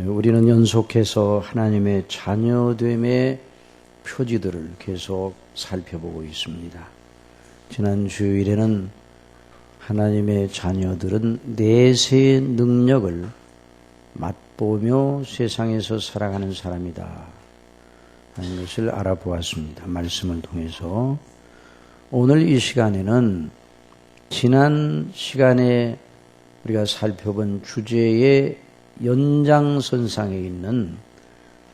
우리는 연속해서 하나님의 자녀됨의 표지들을 계속 살펴보고 있습니다. 지난 주일에는 하나님의 자녀들은 내세의 능력을 맛보며 세상에서 살아가는 사람이다 하는 것을 알아보았습니다. 말씀을 통해서. 오늘 이 시간에는 지난 시간에 우리가 살펴본 주제의 연장선상에 있는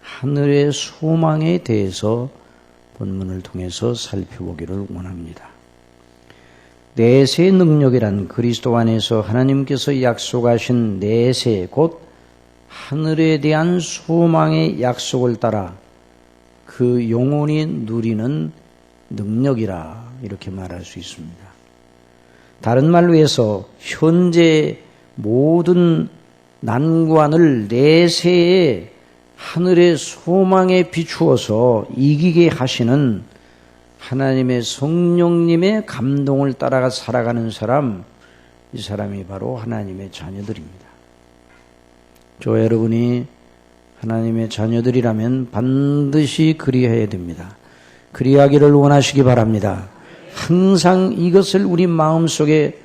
하늘의 소망에 대해서 본문을 통해서 살펴보기를 원합니다. 내세의 능력이란 그리스도 안에서 하나님께서 약속하신 내세, 곧 하늘에 대한 소망의 약속을 따라 그 영혼이 누리는 능력이라 이렇게 말할 수 있습니다. 다른 말로 해서 현재 모든 난관을 내세의 하늘의 소망에 비추어서 이기게 하시는 하나님의 성령님의 감동을 따라가 살아가는 사람, 이 사람이 바로 하나님의 자녀들입니다. 저 여러분이 하나님의 자녀들이라면 반드시 그리해야 됩니다. 그리하기를 원하시기 바랍니다. 항상 이것을 우리 마음속에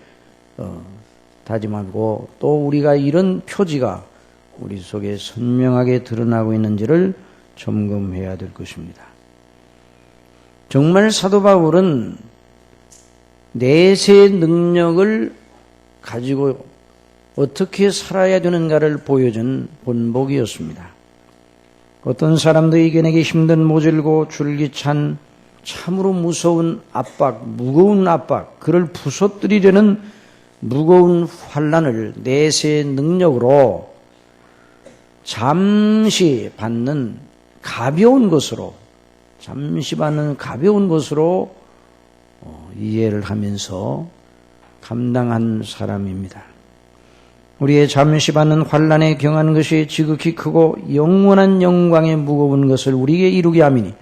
다짐하고 또 우리가 이런 표지가 우리 속에 선명하게 드러나고 있는지를 점검해야 될 것입니다. 정말 사도 바울은 내세의 능력을 가지고 어떻게 살아야 되는가를 보여준 본보기였습니다. 어떤 사람도 이겨내기 힘든 모질고 줄기찬 참으로 무서운 압박, 무거운 압박, 그를 부서뜨리려는 무거운 환난을 내세의 능력으로 잠시 받는 가벼운 것으로 이해를 하면서 감당한 사람입니다. 우리의 잠시 받는 환난에 경한 것이 지극히 크고 영원한 영광에 무거운 것을 우리에게 이루게 함이니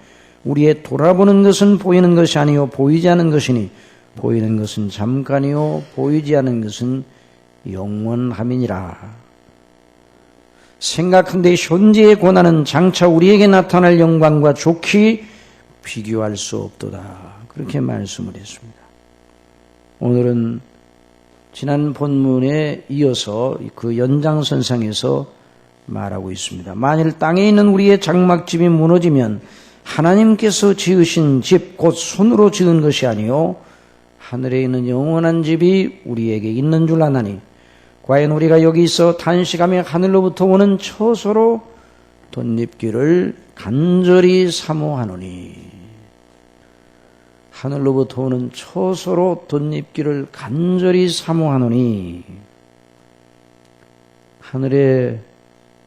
우리의 돌아보는 것은 보이는 것이 아니요 보이지 않는 것이니 보이는 것은 잠깐이요 보이지 않는 것은 영원함이니라. 생각한데 현재의 고난은 장차 우리에게 나타날 영광과 좋게 비교할 수 없도다. 그렇게 말씀을 했습니다. 오늘은 지난 본문에 이어서 그 연장선상에서 말하고 있습니다. 만일 땅에 있는 우리의 장막집이 무너지면 하나님께서 지으신 집, 곧 손으로 지은 것이 아니요 하늘에 있는 영원한 집이 우리에게 있는 줄 아나니 과연 우리가 여기 있어 탄식하며 하늘로부터 오는 처소로 덧입기를 간절히 사모하노니. 하늘로부터 오는 처소로 덧입기를 간절히 사모하노니. 하늘의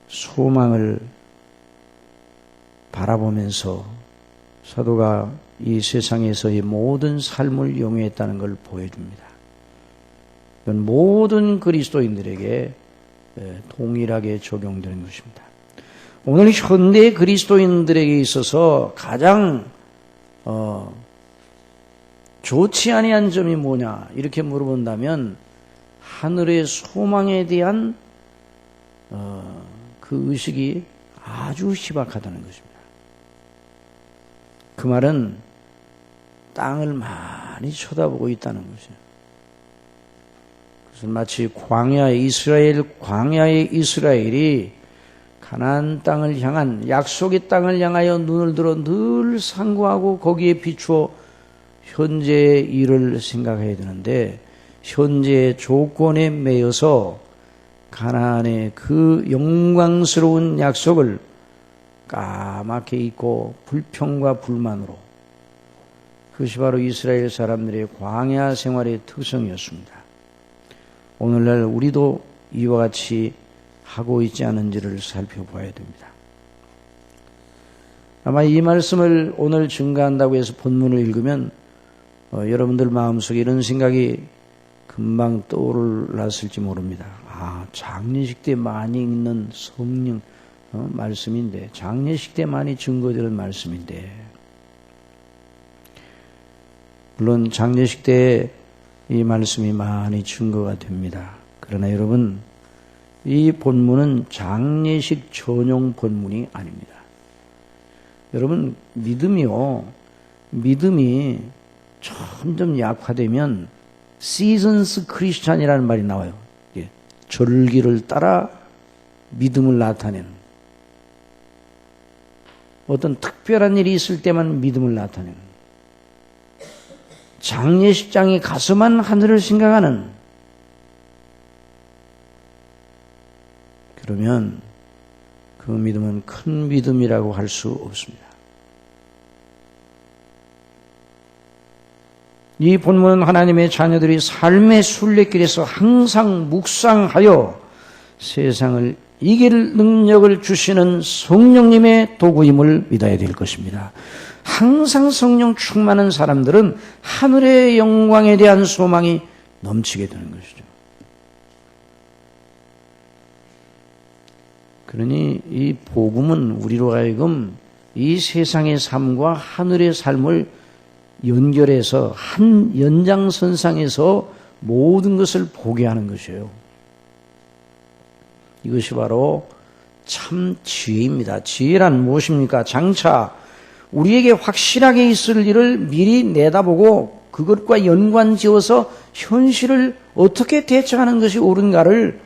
소망을 바라보면서 사도가 이 세상에서의 모든 삶을 용회했다는 걸 보여줍니다. 이건 모든 그리스도인들에게 동일하게 적용되는 것입니다. 오늘 현대 그리스도인들에게 있어서 가장 좋지 아니한 점이 뭐냐 이렇게 물어본다면 하늘의 소망에 대한 그 의식이 아주 희박하다는 것입니다. 그 말은 땅을 많이 쳐다보고 있다는 것이에요. 그래서 마치 광야의 이스라엘이 가나안 땅을 향한 약속의 땅을 향하여 눈을 들어 늘 상고하고 거기에 비추어 현재의 일을 생각해야 되는데 현재의 조건에 매여서 가나안의 그 영광스러운 약속을 까맣게 잊고 불평과 불만으로, 그것이 바로 이스라엘 사람들의 광야 생활의 특성이었습니다. 오늘날 우리도 이와 같이 하고 있지 않은지를 살펴봐야 됩니다. 아마 이 말씀을 오늘 증가한다고 해서 본문을 읽으면 여러분들 마음속에 이런 생각이 금방 떠올랐을지 모릅니다. 장례식 때 많이 읽는 성령 말씀인데, 장례식 때 많이 증거되는 말씀인데, 물론 장례식 때 이 말씀이 많이 증거가 됩니다. 그러나 여러분, 이 본문은 장례식 전용 본문이 아닙니다. 여러분, 믿음이 점점 약화되면 시즌스 크리스찬이라는 말이 나와요. 절기를 따라 믿음을 나타내는, 어떤 특별한 일이 있을 때만 믿음을 나타내는, 장례식장에 가서만 하늘을 생각하는, 그러면 그 믿음은 큰 믿음이라고 할 수 없습니다. 이 본문은 하나님의 자녀들이 삶의 순례길에서 항상 묵상하여 세상을 이길 능력을 주시는 성령님의 도구임을 믿어야 될 것입니다. 항상 성령 충만한 사람들은 하늘의 영광에 대한 소망이 넘치게 되는 것이죠. 그러니 이 복음은 우리로 하여금 이 세상의 삶과 하늘의 삶을 연결해서 한 연장선상에서 모든 것을 보게 하는 것이에요. 이것이 바로 참 지혜입니다. 지혜란 무엇입니까? 장차 우리에게 확실하게 있을 일을 미리 내다보고 그것과 연관지어서 현실을 어떻게 대처하는 것이 옳은가를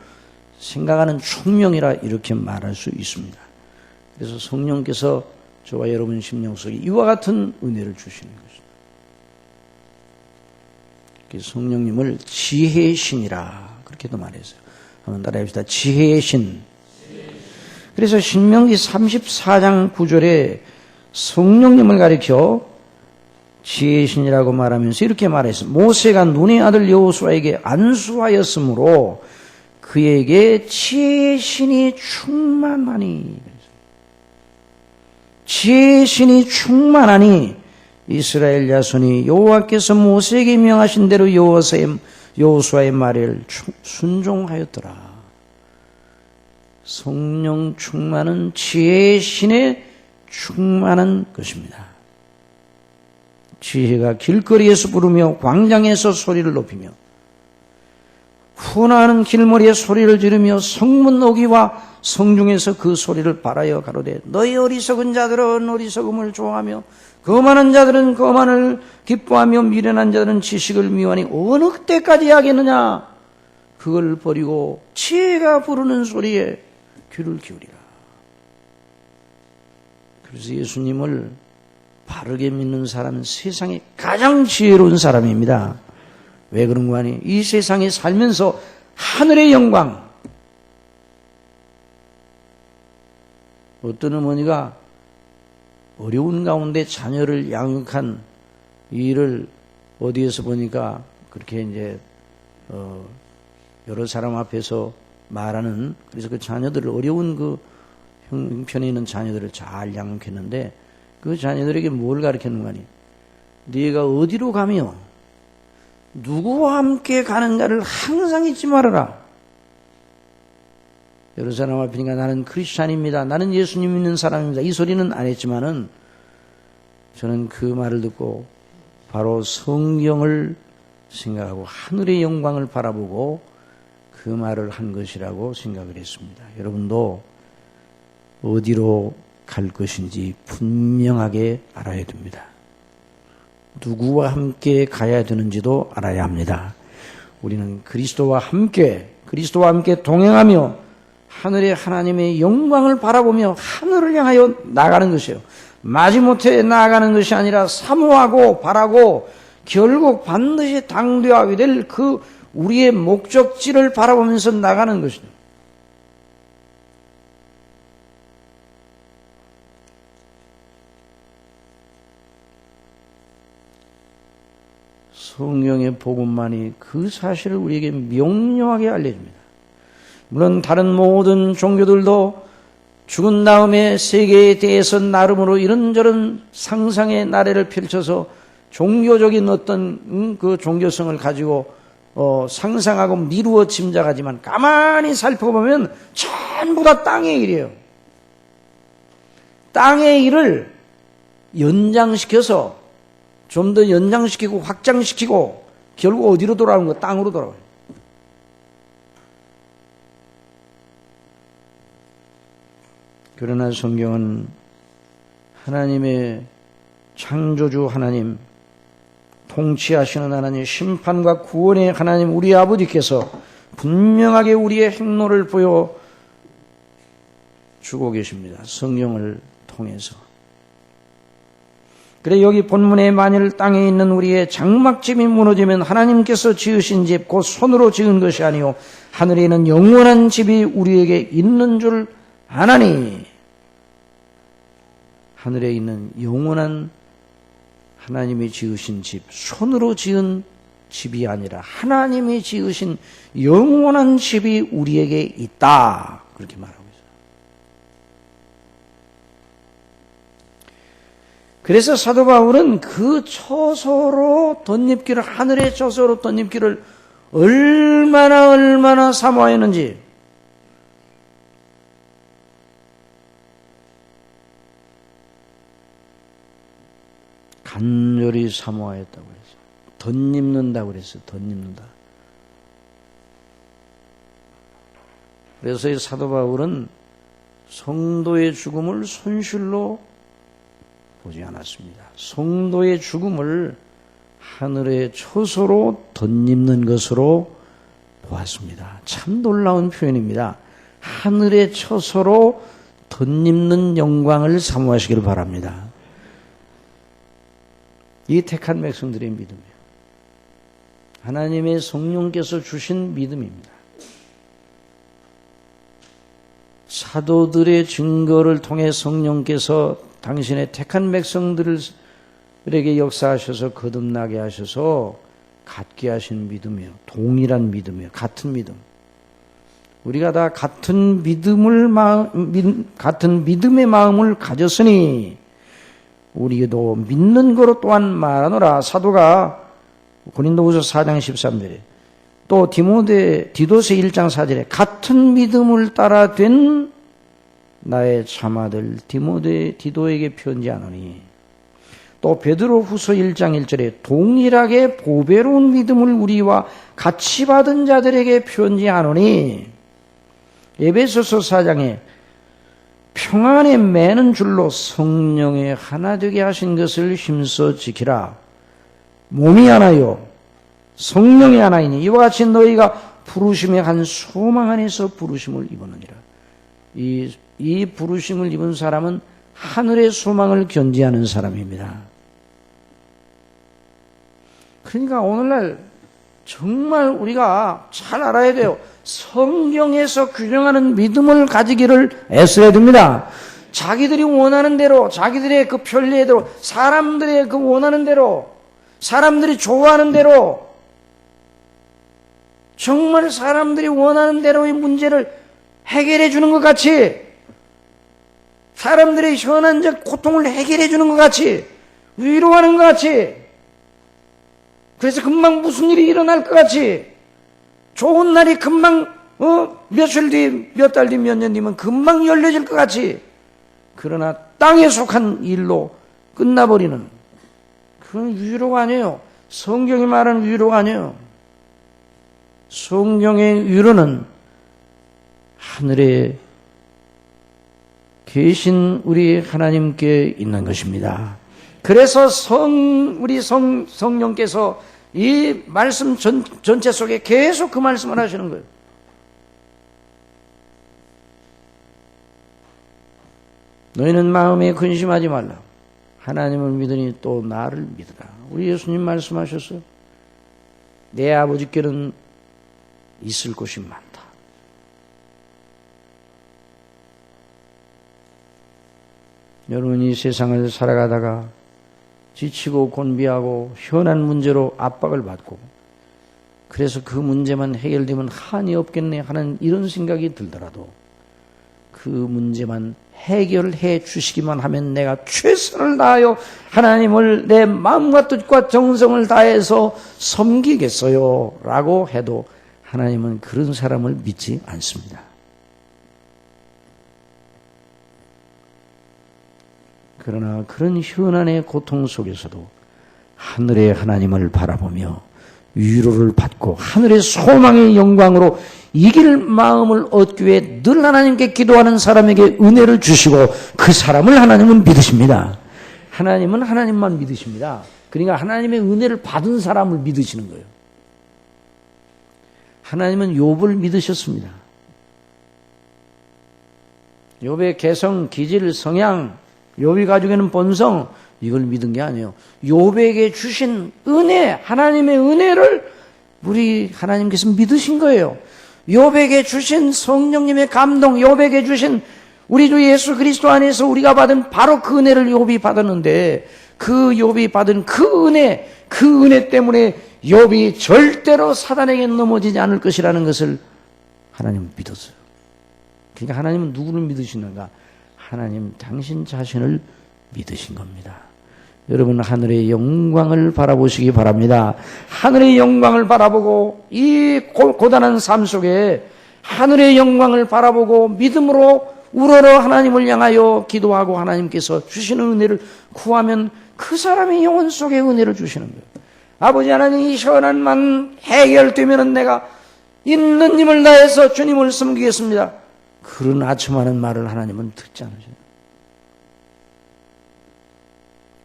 생각하는 총명이라 이렇게 말할 수 있습니다. 그래서 성령께서 저와 여러분 심령 속에 이와 같은 은혜를 주시는 것입니다. 성령님을 지혜의 신이라 그렇게도 말했어요. 한번 따라해봅시다. 지혜의 신. 그래서 신명기 34장 9절에 성령님을 가리켜 지혜의 신이라고 말하면서 이렇게 말했어요. 모세가 눈의 아들 여호수아에게 안수하였으므로 그에게 지혜의 신이 충만하니, 지혜의 신이 충만하니 이스라엘 자손이 여호와께서 모세에게 명하신 대로 여호수아의 말을 순종하였더라. 성령 충만은 지혜의 신에 충만한 것입니다. 지혜가 길거리에서 부르며 광장에서 소리를 높이며 훈하는 길머리에 소리를 지르며 성문 어귀와 성중에서 그 소리를 발하여 가로되 너희 어리석은 자들은 어리석음을 좋아하며 거만한 자들은 거만을 기뻐하며 미련한 자들은 지식을 미워하니 어느 때까지 하겠느냐. 그걸 버리고 지혜가 부르는 소리에 귀를 기울이라. 그래서 예수님을 바르게 믿는 사람은 세상에 가장 지혜로운 사람입니다. 왜 그런 거 아니? 이 세상에 살면서 하늘의 영광. 어떤 어머니가 어려운 가운데 자녀를 양육한 일을 어디에서 보니까 그렇게 이제 여러 사람 앞에서 말하는, 그래서 그 자녀들을, 어려운 그 형편에 있는 자녀들을 잘 양육했는데 그 자녀들에게 뭘 가르쳤는가 하니, 네가 어디로 가며 누구와 함께 가는가를 항상 잊지 말아라. 여러 사람 앞이니까 나는 크리스찬입니다, 나는 예수님 믿는 사람입니다, 이 소리는 안 했지만은 저는 그 말을 듣고 바로 성경을 생각하고 하늘의 영광을 바라보고 그 말을 한 것이라고 생각을 했습니다. 여러분도 어디로 갈 것인지 분명하게 알아야 됩니다. 누구와 함께 가야 되는지도 알아야 합니다. 우리는 그리스도와 함께 동행하며 하늘의 하나님의 영광을 바라보며 하늘을 향하여 나가는 것이에요. 마지못해 나아가는 것이 아니라 사모하고 바라고 결국 반드시 당도하게 될 그 우리의 목적지를 바라보면서 나가는 것이죠. 성령의 복음만이 그 사실을 우리에게 명료하게 알려줍니다. 물론 다른 모든 종교들도 죽은 다음에 세계에 대해서 나름으로 이런저런 상상의 나래를 펼쳐서 종교적인 어떤 그 종교성을 가지고 상상하고 미루어 짐작하지만 가만히 살펴보면 전부 다 땅의 일이에요. 땅의 일을 연장시켜서 좀 더 연장시키고 확장시키고 결국 어디로 돌아오는 거? 땅으로 돌아와요. 그러나 성경은 하나님의 창조주 하나님, 통치하시는 하나님, 심판과 구원의 하나님 우리 아버지께서 분명하게 우리의 행로를 보여주고 계십니다. 성경을 통해서. 그래 여기 본문에 만일 땅에 있는 우리의 장막집이 무너지면 하나님께서 지으신 집 곧 손으로 지은 것이 아니요 하늘에 있는 영원한 집이 우리에게 있는 줄 아나니. 하늘에 있는 영원한 하나님이 지으신 집, 손으로 지은 집이 아니라 하나님이 지으신 영원한 집이 우리에게 있다. 그렇게 말하고 있어요. 그래서 사도 바울은 그 처소로 덧입기를, 하늘의 처소로 덧입기를 얼마나 사모하였는지, 간절히 사모하였다고 그랬어요. 덧입는다고 그랬어요. 덧입는다. 그래서 이 사도 바울은 성도의 죽음을 손실로 보지 않았습니다. 성도의 죽음을 하늘의 처소로 덧입는 것으로 보았습니다. 참 놀라운 표현입니다. 하늘의 처소로 덧입는 영광을 사모하시기를 바랍니다. 이 택한 백성들의 믿음이에요. 하나님의 성령께서 주신 믿음입니다. 사도들의 증거를 통해 성령께서 당신의 택한 백성들에게 역사하셔서 거듭나게 하셔서 갖게 하신 믿음이에요. 동일한 믿음이에요. 같은 믿음. 우리가 다 같은 같은 믿음의 마음을 가졌으니 우리도 믿는 거로 또한 말하노라. 사도가 고린도후서 4장 13절에 또 디도서 1장 4절에 같은 믿음을 따라 된 나의 참아들 디도에게 편지하노니, 또 베드로후서 1장 1절에 동일하게 보배로운 믿음을 우리와 같이 받은 자들에게 편지하노니, 에베소서 4장에 평안에 매는 줄로 성령에 하나 되게 하신 것을 힘써 지키라. 몸이 하나요 성령이 하나이니 이와 같이 너희가 부르심의 한 소망 안에서 부르심을 입었느니라. 이 부르심을 입은 사람은 하늘의 소망을 견지하는 사람입니다. 그러니까 오늘날 정말 우리가 잘 알아야 돼요. 성경에서 규정하는 믿음을 가지기를 애써야 됩니다. 자기들이 원하는 대로, 자기들의 그 편리대로, 사람들의 그 원하는 대로, 사람들이 좋아하는 대로, 정말 사람들이 원하는 대로의 문제를 해결해 주는 것 같이, 사람들의 현안적 고통을 해결해 주는 것 같이, 위로하는 것 같이, 그래서 금방 무슨 일이 일어날 것 같이, 좋은 날이 금방 며칠 뒤, 몇 달 뒤, 몇 년 뒤면 금방 열려질 것 같이, 그러나 땅에 속한 일로 끝나버리는 그건 위로가 아니에요. 성경이 말하는 위로가 아니에요. 성경의 위로는 하늘에 계신 우리 하나님께 있는 것입니다. 그래서 우리 성령께서 이 말씀 전체 속에 계속 그 말씀을 하시는 거예요. 너희는 마음에 근심하지 말라. 하나님을 믿으니 또 나를 믿으라. 우리 예수님 말씀하셨어요. 내 아버지께는 있을 곳이 많다. 여러분이 세상을 살아가다가 지치고 곤비하고 현안 문제로 압박을 받고 그래서 그 문제만 해결되면 한이 없겠네 하는 이런 생각이 들더라도 그 문제만 해결해 주시기만 하면 내가 최선을 다하여 하나님을 내 마음과 뜻과 정성을 다해서 섬기겠어요 라고 해도 하나님은 그런 사람을 믿지 않습니다. 그러나 그런 현안의 고통 속에서도 하늘의 하나님을 바라보며 위로를 받고 하늘의 소망의 영광으로 이길 마음을 얻기 위해 늘 하나님께 기도하는 사람에게 은혜를 주시고 그 사람을 하나님은 믿으십니다. 하나님은 하나님만 믿으십니다. 그러니까 하나님의 은혜를 받은 사람을 믿으시는 거예요. 하나님은 욥을 믿으셨습니다. 욥의 개성, 기질, 성향, 욥이 가지고 있는 본성, 이걸 믿은 게 아니에요. 욥에게 주신 은혜, 하나님의 은혜를 우리 하나님께서 믿으신 거예요. 욥에게 주신 성령님의 감동, 욥에게 주신 우리 주 예수 그리스도 안에서 우리가 받은 바로 그 은혜를 욥이 받았는데, 그 욥이 받은 그 은혜 때문에 욥이 절대로 사단에게 넘어지지 않을 것이라는 것을 하나님은 믿었어요. 그러니까 하나님은 누구를 믿으시는가? 하나님 당신 자신을 믿으신 겁니다. 여러분, 하늘의 영광을 바라보시기 바랍니다. 하늘의 영광을 바라보고 이 고단한 삶 속에 하늘의 영광을 바라보고 믿음으로 우러러 하나님을 향하여 기도하고 하나님께서 주시는 은혜를 구하면 그 사람의 영혼 속에 은혜를 주시는 거예요. 아버지 하나님, 이 현안만 해결되면 내가 있는 힘을 다해서 주님을 섬기겠습니다. 그런 아첨하는 말을 하나님은 듣지 않으셔요.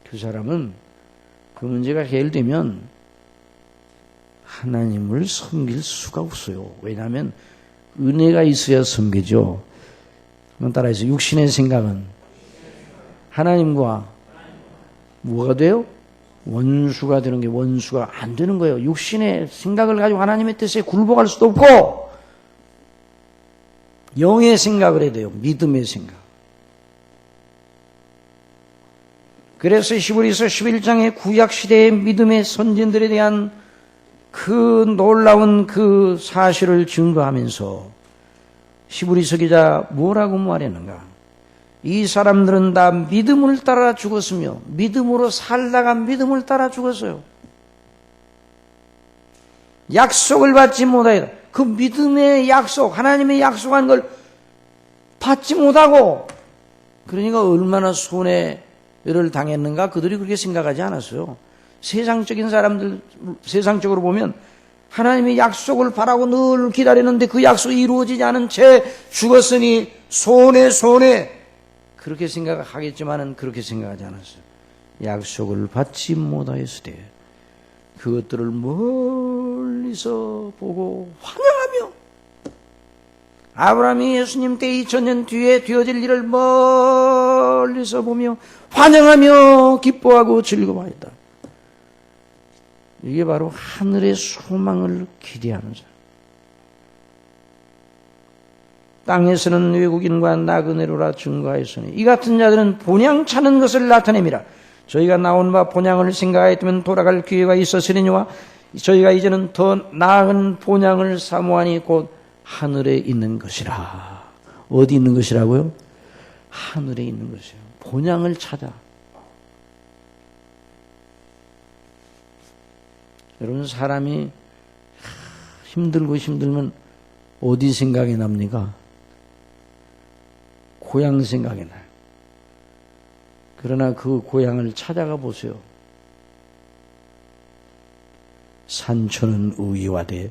그 사람은 그 문제가 해결되면 하나님을 섬길 수가 없어요. 왜냐하면 은혜가 있어야 섬기죠. 한번 따라해서 육신의 생각은 하나님과 뭐가 돼요? 원수가 되는 게 원수가 안 되는 거예요. 육신의 생각을 가지고 하나님의 뜻에 굴복할 수도 없고 영의 생각을 해야 돼요. 믿음의 생각. 그래서 히브리서 11장의 구약시대의 믿음의 선진들에 대한 그 놀라운 그 사실을 증거하면서 히브리서 기자 뭐라고 말했는가? 이 사람들은 다 믿음을 따라 죽었으며 믿음으로 살다가 믿음을 따라 죽었어요. 약속을 받지 못하였다. 그 믿음의 약속, 하나님의 약속한 걸 받지 못하고, 그러니까 얼마나 손해를 당했는가 그들이 그렇게 생각하지 않았어요. 세상적인 사람들, 세상적으로 보면 하나님의 약속을 바라고 늘 기다리는데 그 약속이 이루어지지 않은 채 죽었으니 손해 그렇게 생각하겠지만은 그렇게 생각하지 않았어요. 약속을 받지 못하였을 때 그것들을 멀리서 보고 환영하며, 아브라함이 예수님 때 2000년 뒤에 되어질 일을 멀리서 보며 환영하며 기뻐하고 즐거워했다. 이게 바로 하늘의 소망을 기대하는 사람. 땅에서는 외국인과 나그네로라 증거하였으니 이 같은 자들은 본향 차는 것을 나타냅니다. 저희가 나온 바 본향을 생각하였다면 돌아갈 기회가 있었으리니와 저희가 이제는 더 나은 본향을 사모하니 곧 하늘에 있는 것이라. 어디 있는 것이라고요? 하늘에 있는 것이요. 본향을 찾아. 여러분, 사람이 힘들면 어디 생각이 납니까? 고향 생각이 나요. 그러나 그 고향을 찾아가 보세요. 산초는 의와되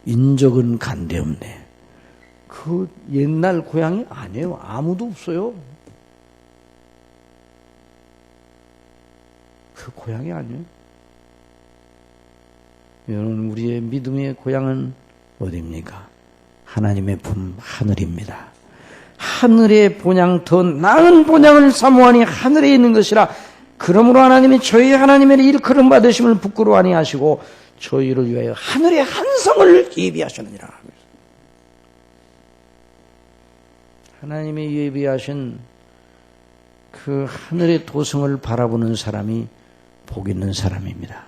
인적은 간데없네. 그 옛날 고향이 아니에요. 아무도 없어요. 그 고향이 아니에요. 여러분, 우리의 믿음의 고향은 어디입니까? 하나님의 품 하늘입니다. 하늘의 본향, 더 나은 본향을 사모하니 하늘에 있는 것이라. 그러므로 하나님이 저희 하나님의 일컬음 받으심을 부끄러워하니 하시고 저희를 위하여 하늘의 한 성을 예비하셨느니라. 하나님이 예비하신 그 하늘의 도성을 바라보는 사람이 복 있는 사람입니다.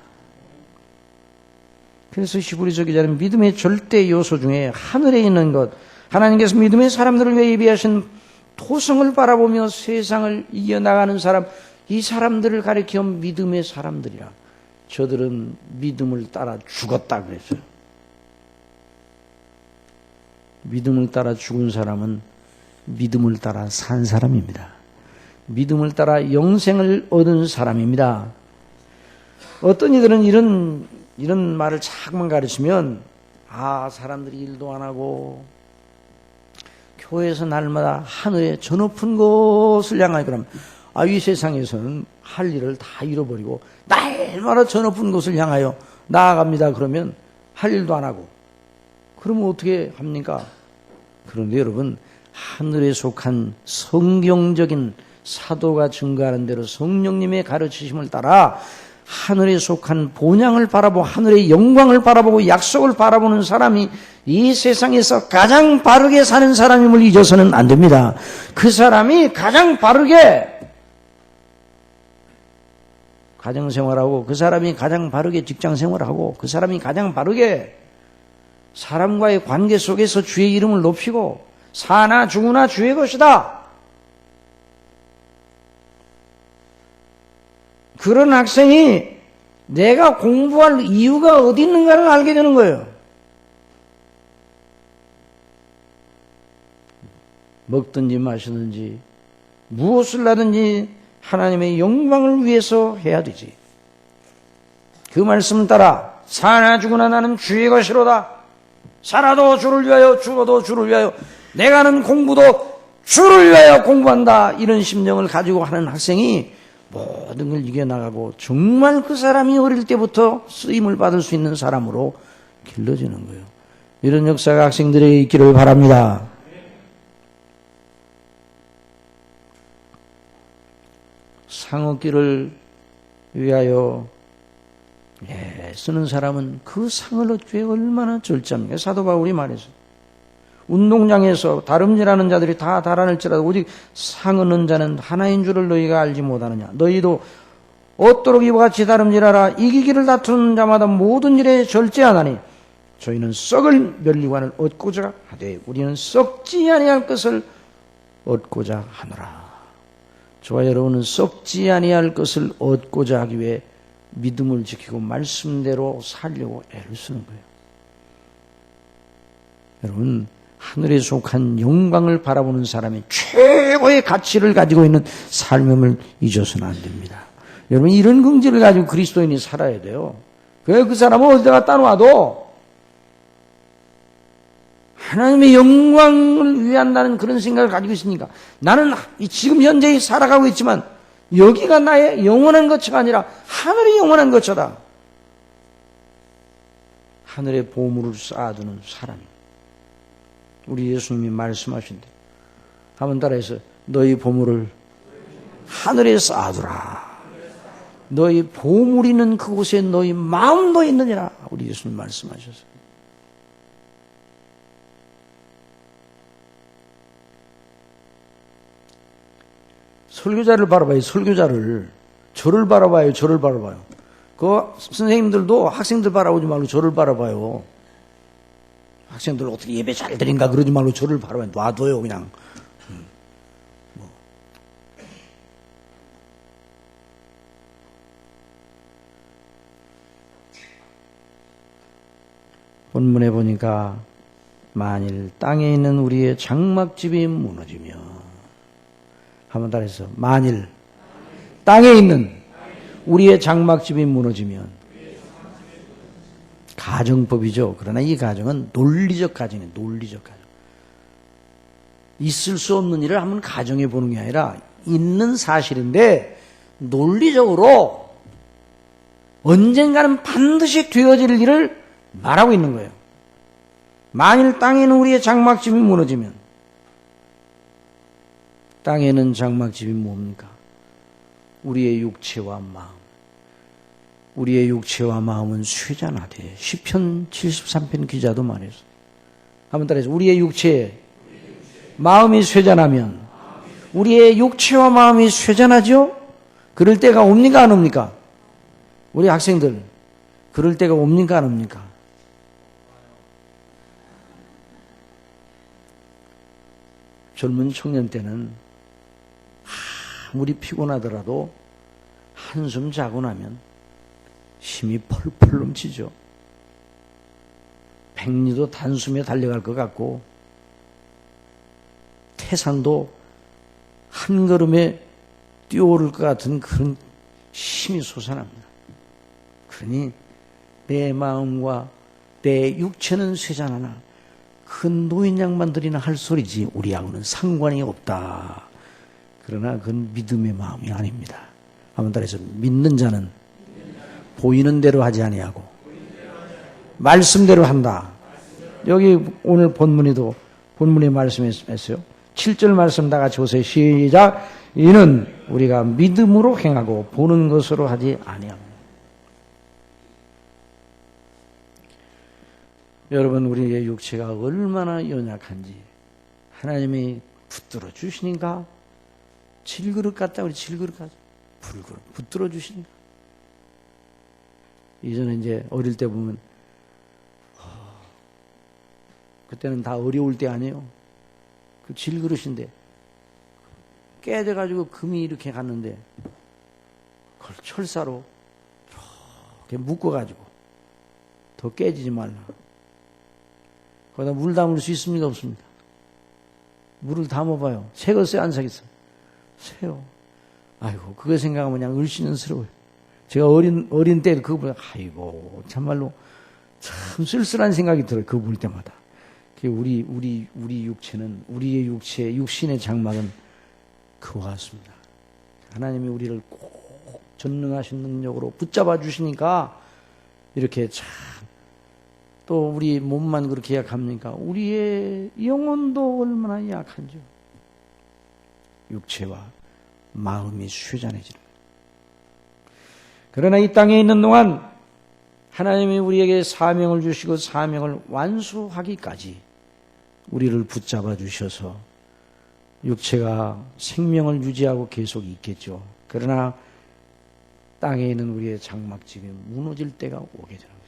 그래서 히브리서 기자는 믿음의 절대 요소 중에 하늘에 있는 것, 하나님께서 믿음의 사람들을 위해 예비하신 도성을 바라보며 세상을 이겨나가는 사람, 이 사람들을 가리켜 믿음의 사람들이라. 저들은 믿음을 따라 죽었다 그랬어요. 믿음을 따라 죽은 사람은 믿음을 따라 산 사람입니다. 믿음을 따라 영생을 얻은 사람입니다. 어떤 이들은 이런 이런 말을 자꾸만 가르치면 사람들이 일도 안 하고 교회에서 날마다 하늘에 저 높은 곳을 향하여 그러면 이 세상에서는 할 일을 다 잃어버리고 날마다 저 높은 곳을 향하여 나아갑니다. 그러면 할 일도 안 하고 그러면 어떻게 합니까? 그런데 여러분, 하늘에 속한 성경적인 사도가 증거하는 대로 성령님의 가르치심을 따라 하늘에 속한 본향을 바라보고 하늘의 영광을 바라보고 약속을 바라보는 사람이 이 세상에서 가장 바르게 사는 사람임을 잊어서는 안 됩니다. 그 사람이 가장 바르게 가정생활하고, 그 사람이 가장 바르게 직장생활하고, 그 사람이 가장 바르게 사람과의 관계 속에서 주의 이름을 높이고 사나 죽으나 주의 것이다. 그런 학생이 내가 공부할 이유가 어디 있는가를 알게 되는 거예요. 먹든지 마시든지 무엇을 하든지 하나님의 영광을 위해서 해야 되지. 그 말씀을 따라 사나 죽으나 나는 주의 것이로다. 살아도 주를 위하여 죽어도 주를 위하여 내가 하는 공부도 주를 위하여 공부한다. 이런 심정을 가지고 하는 학생이 모든 걸 이겨나가고 정말 그 사람이 어릴 때부터 쓰임을 받을 수 있는 사람으로 길러지는 거예요. 이런 역사가 학생들에게 있기를 바랍니다. 상 얻기를 위하여 쓰는 사람은 그 상을 얻기 위해 얼마나 절제합니까? 사도 바울이 말했어요. 운동장에서 다름질하는 자들이 다 달아낼지라도 오직 상 얻는 자는 하나인 줄을 너희가 알지 못하느냐. 너희도 얻도록 이와 같이 다름질하라. 이기기를 다투는 자마다 모든 일에 절제하나니 저희는 썩을 면류관을 얻고자 하되 우리는 썩지 아니할 것을 얻고자 하노라. 저와 여러분은 썩지 아니할 것을 얻고자 하기 위해 믿음을 지키고 말씀대로 살려고 애를 쓰는 거예요. 여러분, 하늘에 속한 영광을 바라보는 사람이 최고의 가치를 가지고 있는 삶임을 잊어서는 안 됩니다. 여러분, 이런 긍지를 가지고 그리스도인이 살아야 돼요. 그 사람은 어디다 갖다 놔도 하나님의 영광을 위한다는 그런 생각을 가지고 있으니까 나는 지금 현재 살아가고 있지만 여기가 나의 영원한 거처가 아니라 하늘의 영원한 거처다. 하늘의 보물을 쌓아두는 사람. 우리 예수님이 말씀하신대. 한번 따라해서 너희 보물을 하늘에 쌓아두라. 너희 보물이 있는 그곳에 너희 마음도 있느니라. 우리 예수님 말씀하셨어요. 설교자를 바라봐요. 설교자를. 저를 바라봐요. 저를 바라봐요. 그 선생님들도 학생들 바라보지 말고 저를 바라봐요. 학생들 어떻게 예배 잘 드린가 그러지 말고 저를 바라봐요. 놔둬요 그냥. 본문에 보니까 만일 땅에 있는 우리의 장막집이 무너지면 한번 따라해서 만일 땅에 있는 우리의 장막집이 무너지면 가정법이죠. 그러나 이 가정은 논리적 가정이에요. 논리적 가정. 있을 수 없는 일을 한번 가정해 보는 게 아니라 있는 사실인데 논리적으로 언젠가는 반드시 되어질 일을 말하고 있는 거예요. 만일 땅에 있는 우리의 장막집이 무너지면 땅에는 장막집이 뭡니까? 우리의 육체와 마음. 우리의 육체와 마음은 쇠잔하되 시편 73편 기자도 말했어요. 한번 따라해서 우리의 육체, 마음이 쇠잔하면 우리의 육체와 마음이 쇠잔하죠? 그럴 때가 옵니까 안 옵니까? 우리 학생들 그럴 때가 옵니까 안 옵니까? 젊은 청년 때는 아무리 피곤하더라도 한숨 자고 나면 힘이 펄펄 넘치죠. 백리도 단숨에 달려갈 것 같고 태산도 한 걸음에 뛰어오를 것 같은 그런 힘이 솟아납니다. 그러니 내 마음과 내 육체는 쇠잔하나 큰 노인 양반들이나 할 소리지 우리하고는 상관이 없다. 그러나 그건 믿음의 마음이 아닙니다. 한번 따라해서 믿는 자는 보이는 대로 하지 아니하고 말씀대로 한다. 여기 오늘 본문에 말씀했어요. 7절 말씀 다 같이 보세요. 시작. 이는 우리가 믿음으로 행하고 보는 것으로 하지 아니합니다. 여러분, 우리의 육체가 얼마나 연약한지 하나님이 붙들어 주시니까 질그릇 같다. 우리 질그릇 같다. 불그릇 붙들어 주시니까. 이전에 이제 어릴 때 보면 그때는 다 어려울 때 아니에요. 그 질그릇인데 깨져가지고 금이 이렇게 갔는데 그걸 철사로 이렇게 묶어가지고 더 깨지지 말라. 거기다 물 담을 수 있습니까? 없습니까? 물을 담아봐요. 새겠어요? 안 새겠어요? 새요. 아이고, 그거 생각하면 그냥 을씨년스러워요. 제가 어린 때 그거 보면, 아이고, 참말로 참 쓸쓸한 생각이 들어요. 그거 볼 때마다. 우리 육체는, 우리의 육신의 장막은 그와 같습니다. 하나님이 우리를 꼭 전능하신 능력으로 붙잡아 주시니까 이렇게 참, 또 우리 몸만 그렇게 약합니까? 우리의 영혼도 얼마나 약한지요. 육체와 마음이 쇠잔해지는 거예요. 그러나 이 땅에 있는 동안 하나님이 우리에게 사명을 주시고 사명을 완수하기까지 우리를 붙잡아 주셔서 육체가 생명을 유지하고 계속 있겠죠. 그러나 땅에 있는 우리의 장막집이 무너질 때가 오게 되는 거죠.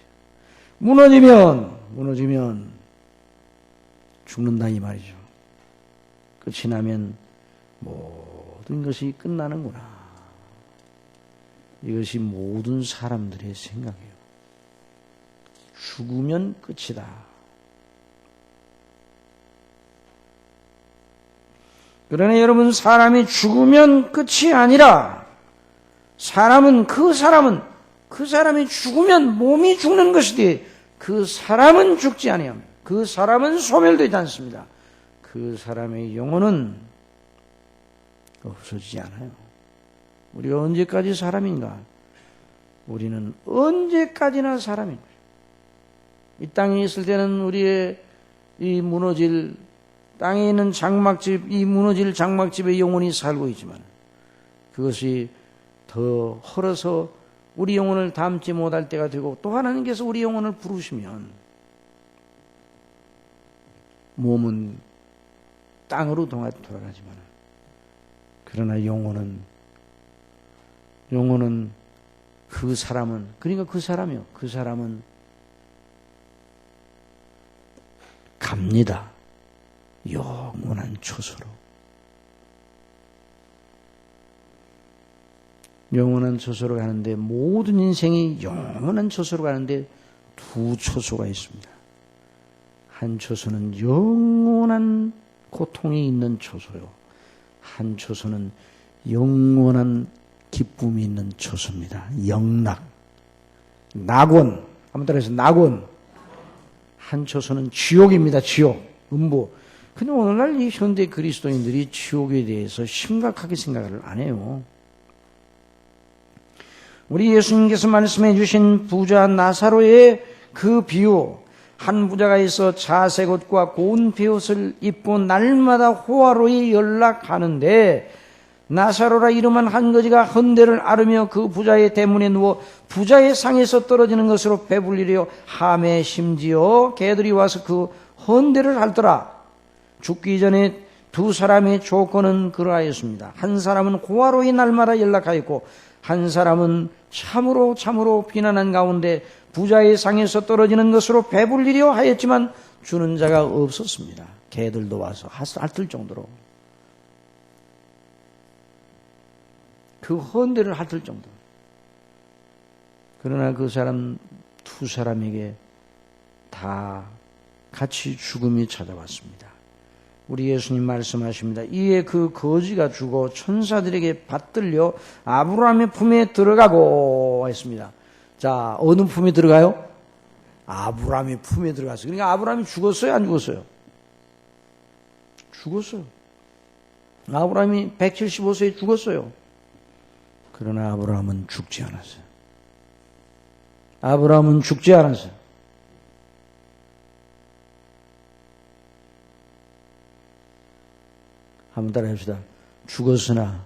무너지면 죽는다 이 말이죠. 끝이 나면 모든 것이 끝나는구나. 이것이 모든 사람들의 생각이에요. 죽으면 끝이다. 그러나 여러분, 사람이 죽으면 끝이 아니라 그 사람이 죽으면 몸이 죽는 것이지 그 사람은 죽지 아니합니다. 그 사람은 소멸되지 않습니다. 그 사람의 영혼은 없어지지 않아요. 우리가 언제까지 사람인가? 우리는 언제까지나 사람입니다. 이 땅에 있을 때는 우리의 이 무너질 땅에 있는 장막집, 이 무너질 장막집에 영혼이 살고 있지만 그것이 더 헐어서 우리 영혼을 담지 못할 때가 되고 또 하나님께서 우리 영혼을 부르시면 몸은 땅으로 돌아가지만 그러나 영혼은 그 사람은 갑니다. 영원한 초소로. 영원한 초소로 가는데 모든 인생이 영원한 초소로 가는데 두 초소가 있습니다. 한 초소는 영원한 고통이 있는 초소요. 한 초소는 영원한 기쁨이 있는 초소입니다. 영락. 낙원. 한번 따라해서 낙원. 한 초소는 지옥입니다. 지옥. 음부. 근데 오늘날 이 현대 그리스도인들이 지옥에 대해서 심각하게 생각을 안 해요. 우리 예수님께서 말씀해 주신 부자 나사로의 그 비유, 한 부자가 있어 자색 옷과 고운 베옷을 입고 날마다 호화로이 연락하는데 나사로라 이름한 한 거지가 헌대를 앓으며 그 부자의 대문에 누워 부자의 상에서 떨어지는 것으로 배불리려 하매 심지어 개들이 와서 그 헌대를 핥더라. 죽기 전에 두 사람의 조건은 그러하였습니다. 한 사람은 호화로이 날마다 연락하였고 한 사람은 참으로 비난한 가운데 부자의 상에서 떨어지는 것으로 배불리려 하였지만 주는 자가 없었습니다. 개들도 와서 핥을 정도로. 그 헌대를 핥을 정도. 그러나 그 사람 두 사람에게 다 같이 죽음이 찾아왔습니다. 우리 예수님 말씀하십니다. 이에 그 거지가 죽어 천사들에게 받들려 아브라함의 품에 들어가고 했습니다. 자, 어느 품에 들어가요? 아브라함의 품에 들어갔어요. 그러니까 아브라함이 죽었어요? 안 죽었어요? 죽었어요. 아브라함이 175세에 죽었어요. 그러나 아브라함은 죽지 않았어요. 아브라함은 죽지 않았어요. 한번 따라 합시다. 죽었으나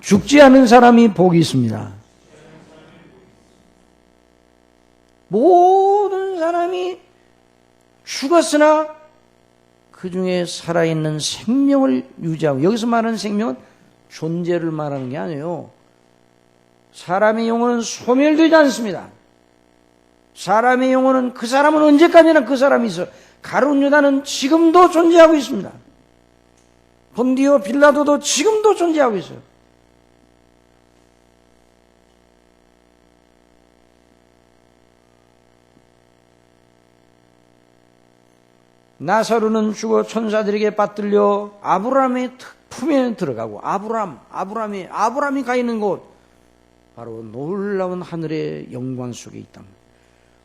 죽지 않은 사람이 복이 있습니다. 모든 사람이 죽었으나 그 중에 살아있는 생명을 유지하고, 여기서 말하는 생명은 존재를 말하는 게 아니에요. 사람의 영혼은 소멸되지 않습니다. 사람의 영혼은, 그 사람은 언제까지나 그 사람이 있어요. 가룟 유다는 지금도 존재하고 있습니다. 본디오 빌라도도 지금도 존재하고 있어요. 나사로는 죽어 천사들에게 받들려 아브라함의 품에 들어가고, 아브라함이 가 있는 곳, 바로 놀라운 하늘의 영광 속에 있다.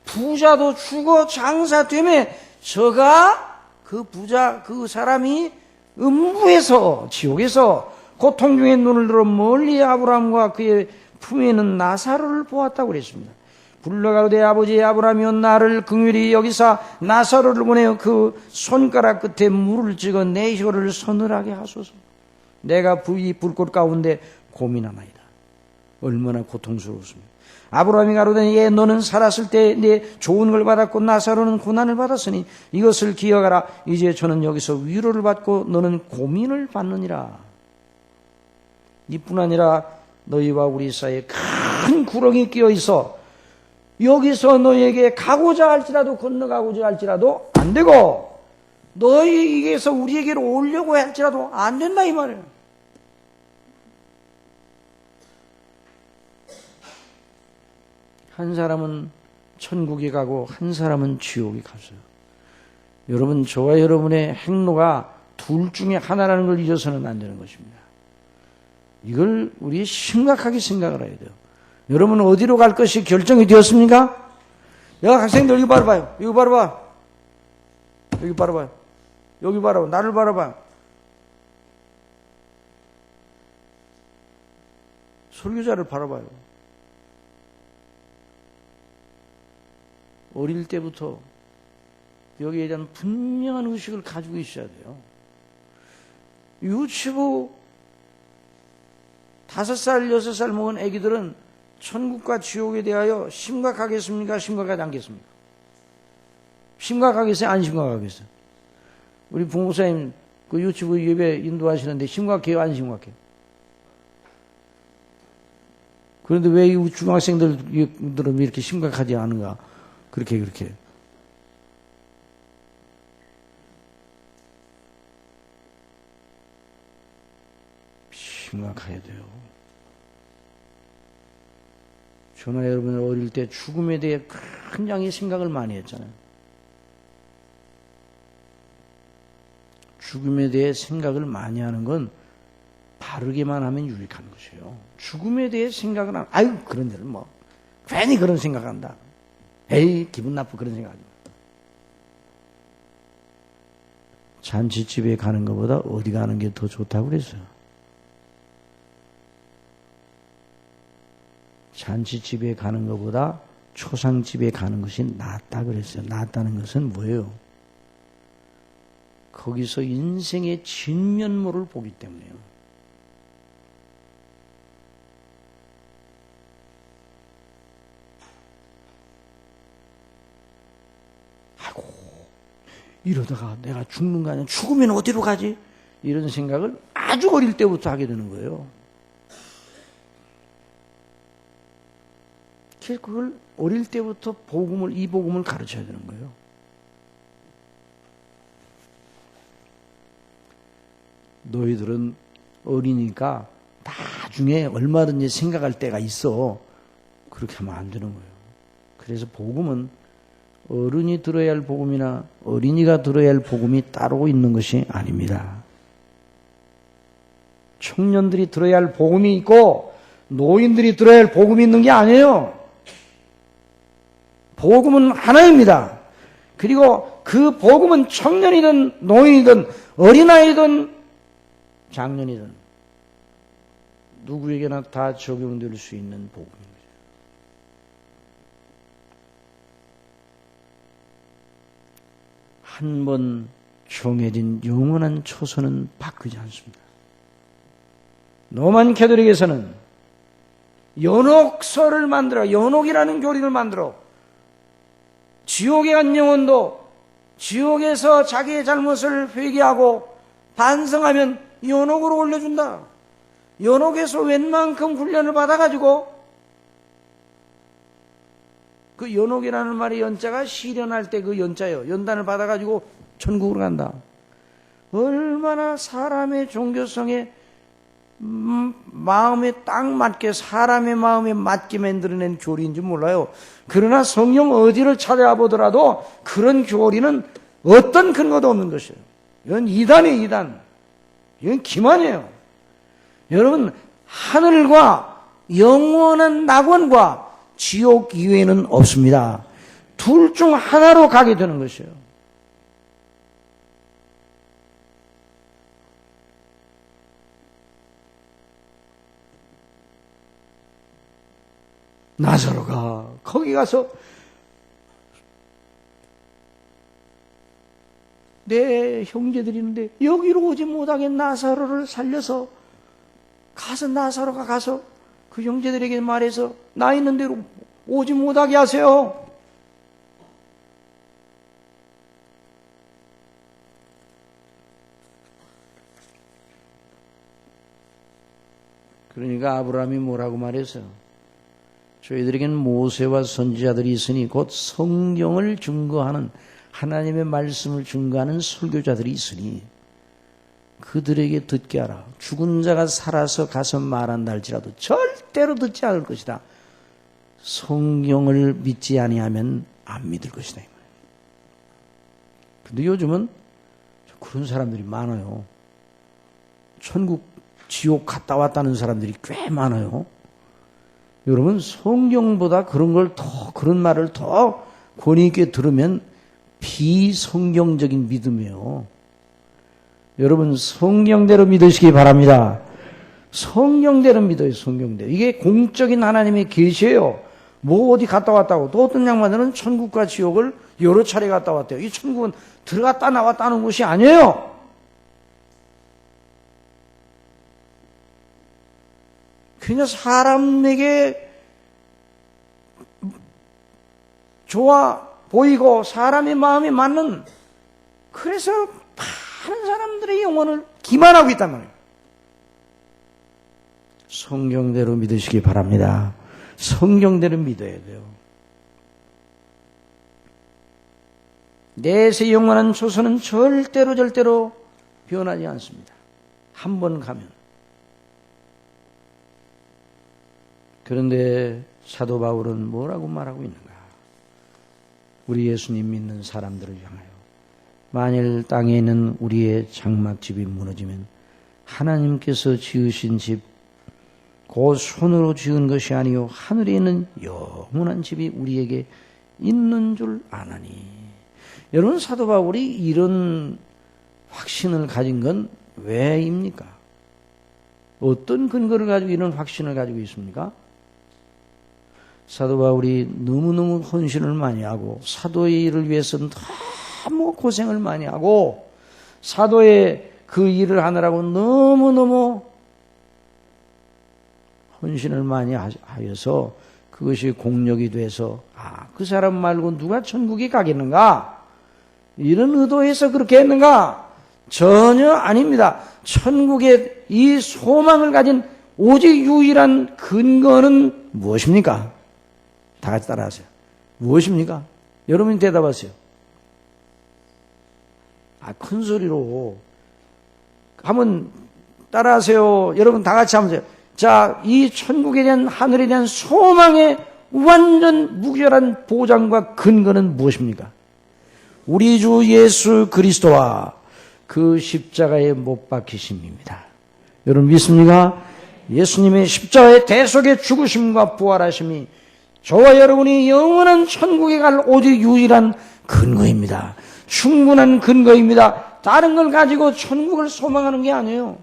부자도 죽어 장사되매 저가 그 부자, 그 사람이 음부에서, 지옥에서 고통 중에 눈을 들어 멀리 아브라함과 그의 품에는 나사로를 보았다고 그랬습니다. 불러가로되 아버지 아브라함이여 나를 긍휼히 여기사 나사로를 보내어 그 손가락 끝에 물을 찍어 내 혀를 서늘하게 하소서. 내가 이 불꽃 가운데 고민하나이다. 얼마나 고통스러웠습니다. 아브라함이 가로되 예 너는 살았을 때 내 좋은 걸 받았고 나사로는 고난을 받았으니 이것을 기억하라. 이제 저는 여기서 위로를 받고 너는 고민을 받느니라. 이뿐 아니라 너희와 우리 사이에 큰 구렁이 끼어 있어 여기서 너희에게 가고자 할지라도 건너가고자 할지라도 안 되고 너희에게서 우리에게로 오려고 할지라도 안 된다 이 말이에요. 한 사람은 천국에 가고 한 사람은 지옥에 갔어요. 여러분, 저와 여러분의 행로가 둘 중에 하나라는 걸 잊어서는 안 되는 것입니다. 이걸 우리 심각하게 생각을 해야 돼요. 여러분은 어디로 갈 것이 결정이 되었습니까? 야, 학생들 여기 바라봐요. 여기 바라봐. 여기 바라봐요. 여기 바라봐. 나를 바라봐. 설교자를 바라봐요. 어릴 때부터 여기에 대한 분명한 의식을 가지고 있어야 돼요. 유치부 5살, 6살 먹은 애기들은 천국과 지옥에 대하여 심각하겠습니까? 심각하지 않겠습니까? 심각하겠어요? 안 심각하겠어요? 우리 부목사님 그 유치부 예배 인도하시는데 심각해요? 안 심각해요? 그런데 왜 이 중학생들은 이렇게 심각하지 않은가? 그렇게. 심각해야 돼요. 저나 여러분 어릴 때 죽음에 대해 굉장히 생각을 많이 했잖아요. 죽음에 대해 생각을 많이 하는 건 바르게만 하면 유익한 것이에요. 죽음에 대해 생각을 하면, 아유, 그런 데는 뭐, 괜히 그런 생각한다. 에이, 기분 나쁘고 그런 생각하지 마. 잔치집에 가는 것보다 어디 가는 게 더 좋다고 그랬어요. 잔치집에 가는 것보다 초상집에 가는 것이 낫다 그랬어요. 낫다는 것은 뭐예요? 거기서 인생의 진면모를 보기 때문에요. 아이고, 이러다가 내가 죽는 거 아니야? 죽으면 어디로 가지? 이런 생각을 아주 어릴 때부터 하게 되는 거예요. 그걸 어릴 때부터 이 복음을 가르쳐야 되는 거예요. 너희들은 어리니까 나중에 얼마든지 생각할 때가 있어. 그렇게 하면 안 되는 거예요. 그래서 복음은 어른이 들어야 할 복음이나 어린이가 들어야 할 복음이 따로 있는 것이 아닙니다. 청년들이 들어야 할 복음이 있고 노인들이 들어야 할 복음이 있는 게 아니에요. 복음은 하나입니다. 그리고 그 복음은 청년이든 노인이든 어린아이든 장년이든 누구에게나 다 적용될 수 있는 복음입니다. 한 번 정해진 영원한 초소는 바뀌지 않습니다. 로만 캐톨릭에서는 연옥서를 만들어, 연옥이라는 교리를 만들어 지옥에 간 영혼도 지옥에서 자기의 잘못을 회개하고 반성하면 연옥으로 올려준다. 연옥에서 웬만큼 훈련을 받아가지고 그 연옥이라는 말이 연자가 실현할 때 그 연자예요. 연단을 받아가지고 천국으로 간다. 얼마나 사람의 종교성에 마음에 딱 맞게 사람의 마음에 맞게 만들어낸 교리인지 몰라요. 그러나 성경 어디를 찾아보더라도 그런 교리는 어떤 근거도 없는 것이에요. 이건 이단이에요. 이단. 이건 기만이에요. 여러분, 하늘과 영원한 낙원과 지옥 이외에는 없습니다. 둘 중 하나로 가게 되는 것이에요. 나사로가 거기 가서 내 형제들이 있는데 여기로 오지 못하게 나사로를 살려서 가서 나사로가 가서 그 형제들에게 말해서 나 있는 대로 오지 못하게 하세요. 그러니까 아브라함이 뭐라고 말했어요? 저희들에게는 모세와 선지자들이 있으니 곧 성경을 증거하는 하나님의 말씀을 증거하는 설교자들이 있으니 그들에게 듣게 하라. 죽은 자가 살아서 가서 말한다 할지라도 절대로 듣지 않을 것이다. 성경을 믿지 아니하면 안 믿을 것이다. 근데 요즘은 그런 사람들이 많아요. 천국, 지옥 갔다 왔다는 사람들이 꽤 많아요. 여러분, 성경보다 그런 말을 더 권위 있게 들으면 비성경적인 믿음이에요. 여러분, 성경대로 믿으시기 바랍니다. 성경대로 믿어요, 성경대로. 이게 공적인 하나님의 계시예요. 뭐 어디 갔다 왔다고. 또 어떤 양반들은 천국과 지옥을 여러 차례 갔다 왔대요. 이 천국은 들어갔다 나왔다는 곳이 아니에요. 그냥 사람에게 좋아 보이고 사람의 마음에 맞는, 그래서 많은 사람들의 영혼을 기만하고 있단 말이에요. 성경대로 믿으시기 바랍니다. 성경대로 믿어야 돼요. 내세 영원한 초소는 절대로 변하지 않습니다. 한 번 가면. 그런데 사도 바울은 뭐라고 말하고 있는가? 우리 예수님 믿는 사람들을 향하여 만일 땅에 있는 우리의 장막집이 무너지면 하나님께서 지으신 집, 그 손으로 지은 것이 아니요 하늘에 있는 영원한 집이 우리에게 있는 줄 아나니. 여러분, 사도 바울이 이런 확신을 가진 건 왜입니까? 어떤 근거를 가지고 이런 확신을 가지고 있습니까? 사도 바울이 너무너무 헌신을 많이 하고 사도의 일을 위해서는 너무 고생을 많이 하고 사도의 그 일을 하느라고 너무너무 헌신을 많이 하여서 그것이 공력이 돼서 그 사람 말고 누가 천국에 가겠는가? 이런 의도에서 그렇게 했는가? 전혀 아닙니다. 천국의 이 소망을 가진 오직 유일한 근거는 무엇입니까? 다 같이 따라하세요. 무엇입니까? 여러분이 대답하세요. 큰 소리로 한번 따라하세요. 여러분 다 같이 하면서. 자, 이 천국에 대한, 하늘에 대한 소망의 완전 무결한 보장과 근거는 무엇입니까? 우리 주 예수 그리스도와 그 십자가에 못 박히심입니다. 여러분 믿습니까? 예수님의 십자가의 대속의 죽으심과 부활하심이 저와 여러분이 영원한 천국에 갈 오직 유일한 근거입니다. 충분한 근거입니다. 다른 걸 가지고 천국을 소망하는 게 아니에요.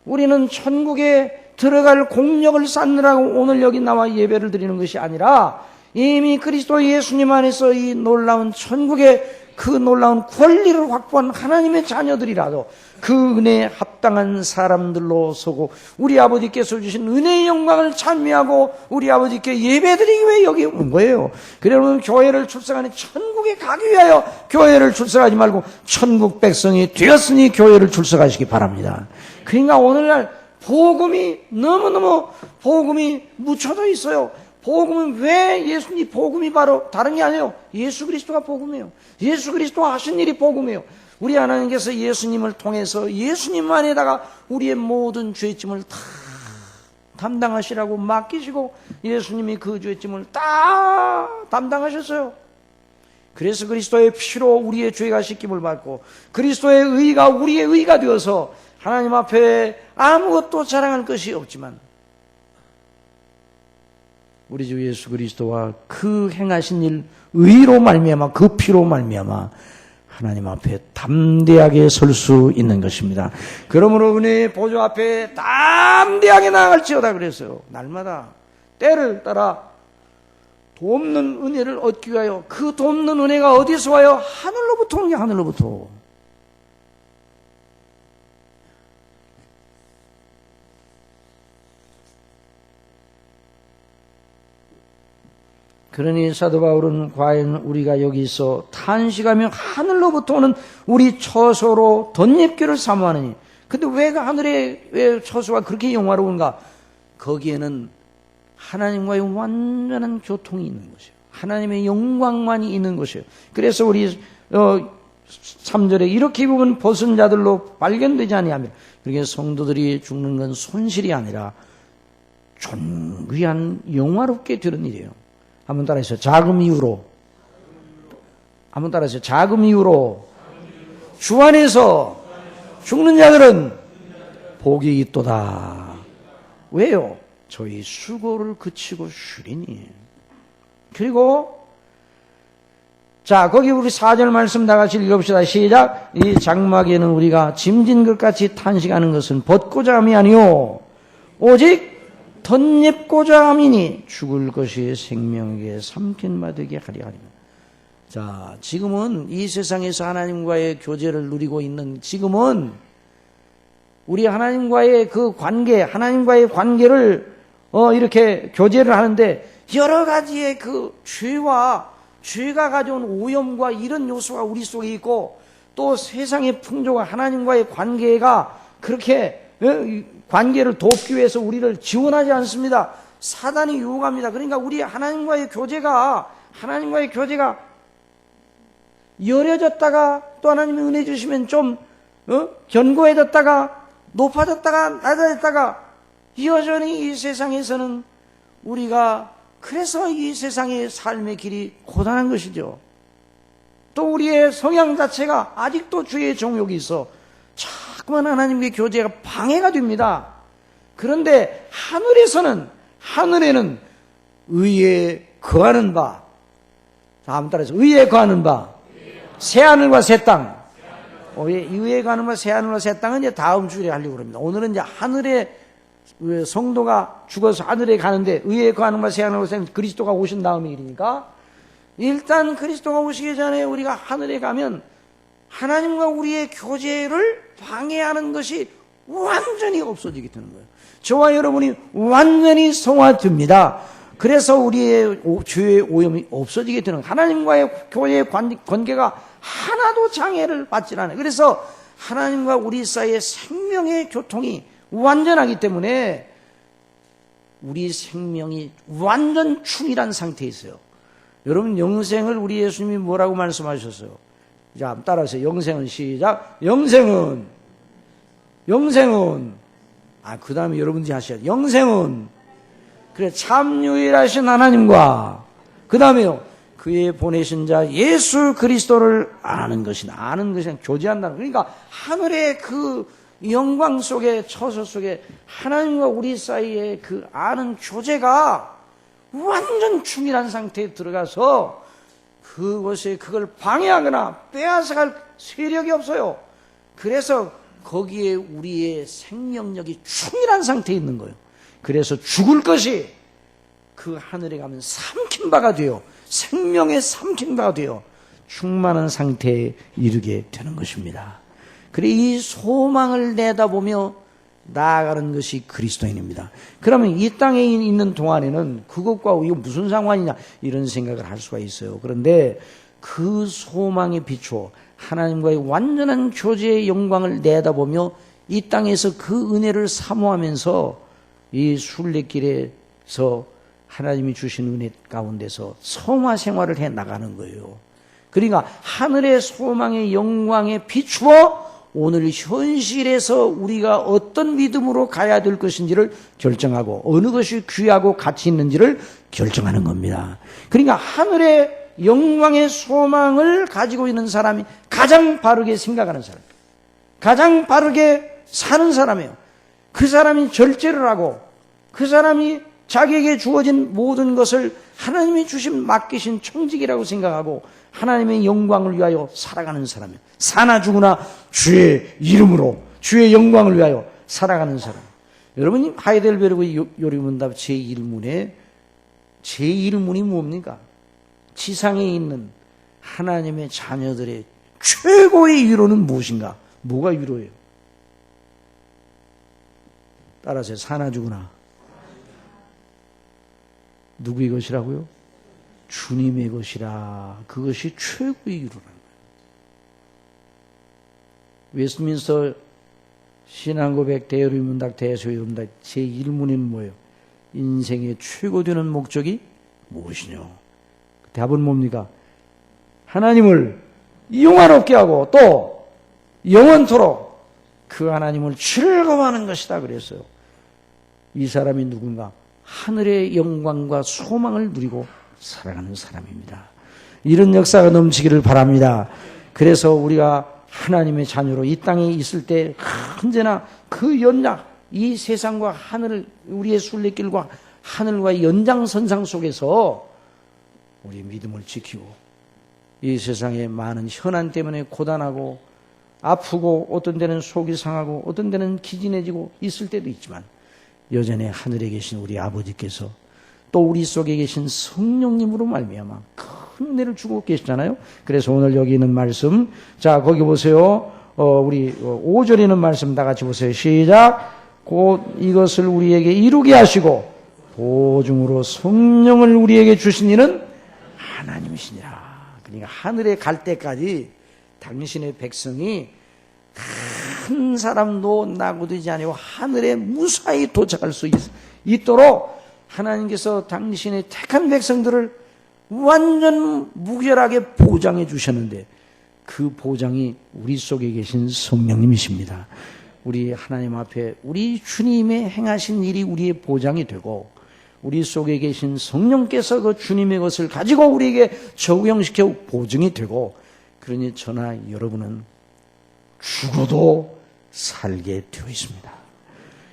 우리는 천국에 들어갈 공력을 쌓느라고 오늘 여기 나와 예배를 드리는 것이 아니라 이미 그리스도 예수님 안에서 이 놀라운 천국의 그 놀라운 권리를 확보한 하나님의 자녀들이라도 그 은혜에 합당한 사람들로 서고 우리 아버지께서 주신 은혜의 영광을 찬미하고 우리 아버지께 예배드리기 위해 여기 온 거예요. 그러면 교회를 출석하니 천국에 가기 위하여 교회를 출석하지 말고 천국 백성이 되었으니 교회를 출석하시기 바랍니다. 그러니까 오늘날 복음이 너무너무 복음이 묻혀져 있어요. 복음은 왜 예수님 복음이 바로 다른 게 아니에요. 예수 그리스도가 복음이에요. 예수 그리스도가 하신 일이 복음이에요. 우리 하나님께서 예수님을 통해서 예수님 안에다가 우리의 모든 죄짐을 다 담당하시라고 맡기시고 예수님이 그 죄짐을 다 담당하셨어요. 그래서 그리스도의 피로 우리의 죄가 씻김을 받고 그리스도의 의가 우리의 의가 되어서 하나님 앞에 아무것도 자랑할 것이 없지만 우리 주 예수 그리스도와 그 행하신 일 의로 말미암아 그 피로 말미암아 하나님 앞에 담대하게 설 수 있는 것입니다. 그러므로 은혜의 보좌 앞에 담대하게 나아갈지어다 그랬어요. 날마다 때를 따라 돕는 은혜를 얻기 위하여 그 돕는 은혜가 어디서 와요? 하늘로부터 오는 게 하늘로부터. 그러니 사도 바울은 과연 우리가 여기서 탄식하며 하늘로부터 오는 우리 처소로 덧입기를 사모하느니 근데 왜 그 하늘의 왜 처소가 그렇게 영화로운가? 거기에는 하나님과의 완전한 교통이 있는 것이에요. 하나님의 영광만이 있는 것이에요. 그래서 우리 3절에 이렇게 보면 벗은 자들로 발견되지 아니하며 그렇게 성도들이 죽는 건 손실이 아니라 존귀한 영화롭게 되는 일이에요. 한번 따라하세요. 자금 이후로. 한번 따라하세요. 자금 이후로 주 안에서 죽는 자들은 복이 있도다. 왜요? 저희 수고를 그치고 쉬리니. 그리고 자 거기 우리 4절 말씀 다 같이 읽읍시다. 시작. 이 장막에는 우리가 짐진 것 같이 탄식하는 것은 벗고자 함이 아니요 오직 덧입고자 함이니 죽을 것이 생명에게 삼킨 바 되게 하려 하리라. 자, 지금은 이 세상에서 하나님과의 교제를 누리고 있는 지금은 우리 하나님과의 그 관계, 하나님과의 관계를 이렇게 교제를 하는데 여러 가지의 그 죄가 가져온 오염과 이런 요소가 우리 속에 있고 또 세상의 풍조가 하나님과의 관계가 그렇게 관계를 돕기 위해서 우리를 지원하지 않습니다. 사단이 유혹합니다. 그러니까 우리 하나님과의 교제가 열려졌다가 또 하나님이 은혜 주시면 좀 견고해졌다가 높아졌다가 낮아졌다가 여전히 이 세상에서는 우리가 그래서 이 세상의 삶의 길이 고단한 것이죠. 또 우리의 성향 자체가 아직도 죄의 정욕이 있어 자꾸만 하나님의 교제가 방해가 됩니다. 그런데 하늘에는 의에 거하는 바, 다음 따라서 의에 거하는 바, 새하늘과 새 땅. 의에 거하는 바, 새하늘과 새 땅은 이제 다음 주에 하려고 합니다. 오늘은 이제 하늘에 성도가 죽어서 하늘에 가는데 의에 거하는 바, 새하늘과 새 땅, 그리스도가 오신 다음의 일이니까 일단 그리스도가 오시기 전에 우리가 하늘에 가면 하나님과 우리의 교제를 방해하는 것이 완전히 없어지게 되는 거예요. 저와 여러분이 완전히 성화됩니다. 그래서 우리의 죄의 오염이 없어지게 되는 거예요. 하나님과의 교제의 관계가 하나도 장애를 받지 않아요. 그래서 하나님과 우리 사이의 생명의 교통이 완전하기 때문에 우리 생명이 완전 충실한 상태에 있어요. 여러분 영생을 우리 예수님이 뭐라고 말씀하셨어요? 자, 한번 따라하세요. 영생은 시작. 영생은 그 다음에 여러분들이 하셔야 돼요. 영생은 그래 참 유일하신 하나님과 그 다음에요 그의 보내신 자 예수 그리스도를 아는 것이나 교제한다는 그러니까 하늘의 그 영광 속에 처소 속에 하나님과 우리 사이의 그 아는 교제가 완전 충실한 상태에 들어가서 그것에 그걸 방해하거나 빼앗아갈 세력이 없어요. 그래서 거기에 우리의 생명력이 충실한 상태에 있는 거예요. 그래서 죽을 것이 그 하늘에 가면 삼킨 바가 되어 생명에 삼킨 바가 되어 충만한 상태에 이르게 되는 것입니다. 그래 이 소망을 내다보며 나아가는 것이 그리스도인입니다. 그러면 이 땅에 있는 동안에는 그것과 이거 무슨 상관이냐 이런 생각을 할 수가 있어요. 그런데 그 소망에 비추어 하나님과의 완전한 교제의 영광을 내다보며 이 땅에서 그 은혜를 사모하면서 이 순례길에서 하나님이 주신 은혜 가운데서 성화 생활을 해 나가는 거예요. 그러니까 하늘의 소망의 영광에 비추어 오늘 현실에서 우리가 어떤 믿음으로 가야 될 것인지를 결정하고 어느 것이 귀하고 가치 있는지를 결정하는 겁니다. 그러니까 하늘의 영광의 소망을 가지고 있는 사람이 가장 바르게 생각하는 사람, 가장 바르게 사는 사람이에요. 그 사람이 절제를 하고 그 사람이 자기에게 주어진 모든 것을 하나님이 주신 맡기신 청직이라고 생각하고 하나님의 영광을 위하여 살아가는 사람이에요. 사나 죽으나 주의 이름으로 주의 영광을 위하여 살아가는 사람. 여러분이 하이델베르그 요리문답 제1문이 뭡니까? 지상에 있는 하나님의 자녀들의 최고의 위로는 무엇인가? 뭐가 위로예요? 따라서 사나 죽으나 누구의 것이라고요? 주님의 것이라. 그것이 최고의 위로라는 거예요. 웨스트민스터 신앙고백 대요리문답 대소요문답 제1문은 뭐예요? 인생의 최고 되는 목적이 무엇이냐? 답은 뭡니까? 하나님을 영화롭게 하고 또 영원토록 그 하나님을 즐거워하는 것이다 그랬어요. 이 사람이 누군가? 하늘의 영광과 소망을 누리고 살아가는 사람입니다. 이런 역사가 넘치기를 바랍니다. 그래서 우리가 하나님의 자녀로 이 땅에 있을 때 언제나 그 연장, 이 세상과 하늘, 우리의 순례길과 하늘과 연장선상 속에서 우리 믿음을 지키고 이 세상에 많은 현안 때문에 고단하고 아프고 어떤 데는 속이 상하고 어떤 데는 기진해지고 있을 때도 있지만 여전히 하늘에 계신 우리 아버지께서 또 우리 속에 계신 성령님으로 말미암아 큰 은혜를 주고 계시잖아요. 그래서 오늘 여기 있는 말씀, 자 거기 보세요. 우리 5절에 있는 말씀 다 같이 보세요. 시작. 곧 이것을 우리에게 이루게 하시고 보증으로 성령을 우리에게 주신 이는 하나님이시니라. 그러니까 하늘에 갈 때까지 당신의 백성이 한 사람도 낙오되지 아니고 하늘에 무사히 도착할 수 있도록 하나님께서 당신의 택한 백성들을 완전 무결하게 보장해 주셨는데 그 보장이 우리 속에 계신 성령님이십니다. 우리 하나님 앞에 우리 주님의 행하신 일이 우리의 보장이 되고 우리 속에 계신 성령께서 그 주님의 것을 가지고 우리에게 적용시켜 보증이 되고, 그러니 저나 여러분은 죽어도 살게 되어 있습니다.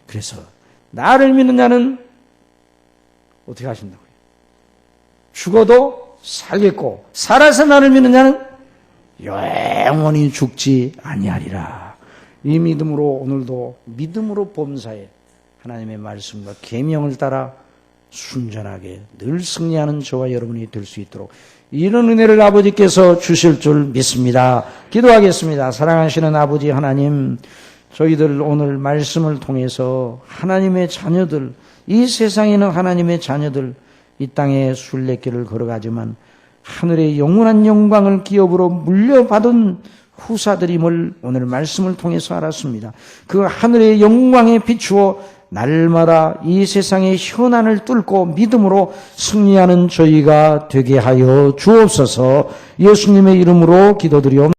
그래서 나를 믿는 자는 어떻게 하신다고요? 죽어도 살겠고 살아서 나를 믿는 자는 영원히 죽지 아니하리라. 이 믿음으로 오늘도 믿음으로 범사에 하나님의 말씀과 계명을 따라 순전하게 늘 승리하는 저와 여러분이 될 수 있도록 이런 은혜를 아버지께서 주실 줄 믿습니다. 기도하겠습니다. 사랑하시는 아버지 하나님, 저희들 오늘 말씀을 통해서 하나님의 자녀들, 이 세상에 있는 하나님의 자녀들, 이 땅의 순례길을 걸어가지만 하늘의 영원한 영광을 기업으로 물려받은 후사들임을 오늘 말씀을 통해서 알았습니다. 그 하늘의 영광에 비추어 날마다 이 세상의 현안을 뚫고 믿음으로 승리하는 저희가 되게 하여 주옵소서. 예수님의 이름으로 기도드리옵나이다.